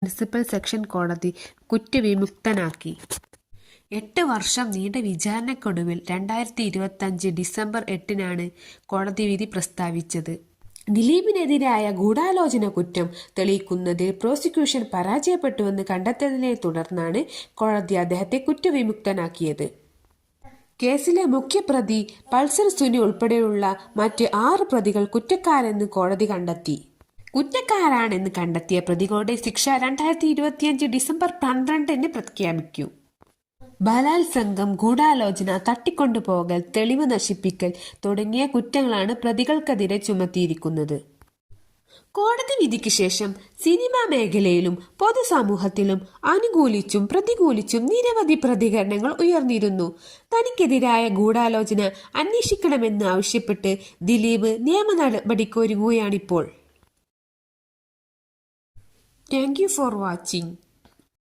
Municipal session കോടതി കുറ്റവിമുക്തനാക്കി. 8 വർഷം നീണ്ട വിചാരണയ്ക്കൊടുവിൽ 2025 ഡിസംബർ 8-നാണ് കോടതി വിധി പ്രസ്താവിച്ചത്. ദിലീപിനെതിരായ ഗൂഢാലോചന കുറ്റം തെളിയിക്കുന്നതിൽ പ്രോസിക്യൂഷൻ പരാജയപ്പെട്ടുവെന്ന് കണ്ടെത്തിയതിനെ തുടർന്നാണ് കോടതി അദ്ദേഹത്തെ കുറ്റവിമുക്തനാക്കിയത്. കേസിലെ മുഖ്യപ്രതി പൾസർ സുനി ഉൾപ്പെടെയുള്ള മറ്റ് 6 പ്രതികൾ കുറ്റക്കാരെന്ന് കോടതി കണ്ടെത്തി. കുറ്റക്കാരാണെന്ന് കണ്ടെത്തിയ പ്രതികളുടെ ശിക്ഷ 2025 ഡിസംബർ 12-ന് പ്രഖ്യാപിക്കും. ബലാത്സംഗം, ഗൂഢാലോചന, തട്ടിക്കൊണ്ടുപോകൽ, തെളിവ് നശിപ്പിക്കൽ തുടങ്ങിയ കുറ്റങ്ങളാണ് പ്രതികൾക്കെതിരെ ചുമത്തിയിരിക്കുന്നത്. കോടതി വിധിക്ക് ശേഷം സിനിമാ മേഖലയിലും പൊതുസമൂഹത്തിലും അനുകൂലിച്ചും പ്രതികൂലിച്ചും നിരവധി പ്രതികരണങ്ങൾ ഉയർന്നിരുന്നു. തനിക്കെതിരായ ഗൂഢാലോചന അന്വേഷിക്കണമെന്ന് ആവശ്യപ്പെട്ട് ദിലീപ് നിയമ നടപടിക്കൊരുങ്ങുകയാണിപ്പോൾ. Thank you for watching.